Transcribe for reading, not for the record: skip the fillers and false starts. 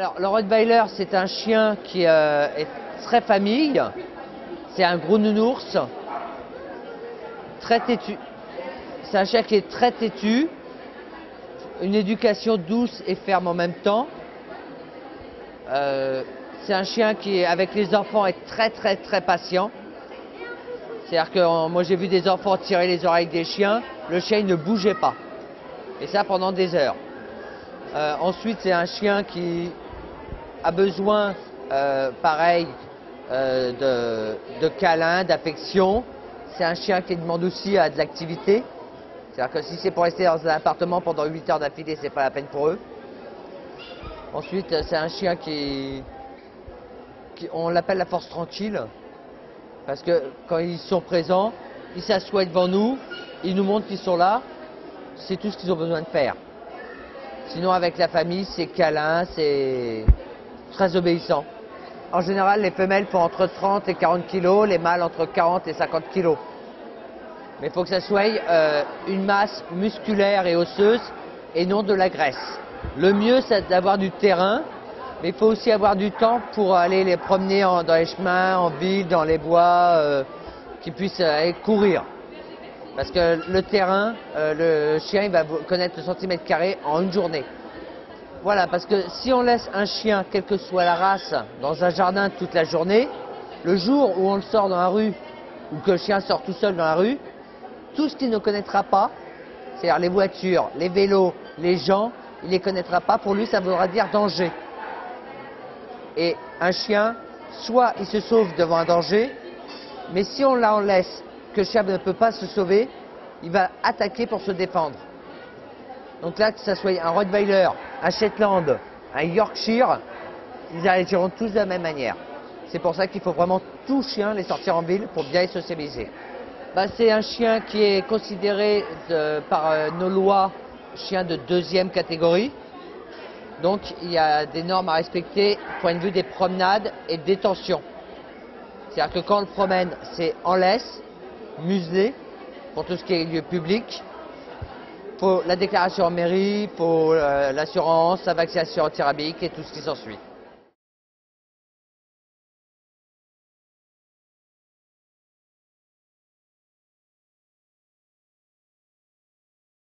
Alors, le Rottweiler, c'est un chien qui est très famille. C'est un gros nounours, très têtu. C'est un chien qui est très têtu, une éducation douce et ferme en même temps. C'est un chien qui, avec les enfants, est très patient. C'est-à-dire que moi j'ai vu des enfants tirer les oreilles des chiens, le chien il ne bougeait pas. Et ça pendant des heures. Ensuite c'est un chien qui a besoin, pareil, de câlins, d'affection. C'est un chien qui demande aussi de l'activité. C'est-à-dire que si c'est pour rester dans un appartement pendant 8 heures d'affilée, c'est pas la peine pour eux. Ensuite c'est un chien qui on l'appelle la force tranquille. Parce que quand ils sont présents, ils s'assoient devant nous, ils nous montrent qu'ils sont là, c'est tout ce qu'ils ont besoin de faire. Sinon avec la famille, c'est câlin, c'est très obéissant. En général, les femelles font entre 30 et 40 kg, les mâles entre 40 et 50 kg. Mais il faut que ça soit une masse musculaire et osseuse et non de la graisse. Le mieux, c'est d'avoir du terrain. Mais il faut aussi avoir du temps pour aller les promener dans les chemins, en ville, dans les bois, qu'ils puissent aller courir. Parce que le terrain, le chien il va connaître le centimètre carré en une journée. Voilà, parce que si on laisse un chien, quelle que soit la race, dans un jardin toute la journée, le jour où on le sort dans la rue, ou que le chien sort tout seul dans la rue, tout ce qu'il ne connaîtra pas, c'est-à-dire les voitures, les vélos, les gens, il ne les connaîtra pas. Pour lui, ça voudra dire danger. Et un chien, soit il se sauve devant un danger, mais si on la laisse, que le chien ne peut pas se sauver, il va attaquer pour se défendre. Donc là, que ce soit un Rottweiler, un Shetland, un Yorkshire, ils agiront tous de la même manière. C'est pour ça qu'il faut vraiment tout chien les sortir en ville pour bien les socialiser. C'est un chien qui est considéré par nos lois chien de 2e catégorie. Donc il y a des normes à respecter au point de vue des promenades et des détention. C'est-à-dire que quand on le promène, c'est en laisse, muselé, pour tout ce qui est lieu public. Il faut la déclaration en mairie, il faut l'assurance, la vaccination antirabique et tout ce qui s'ensuit.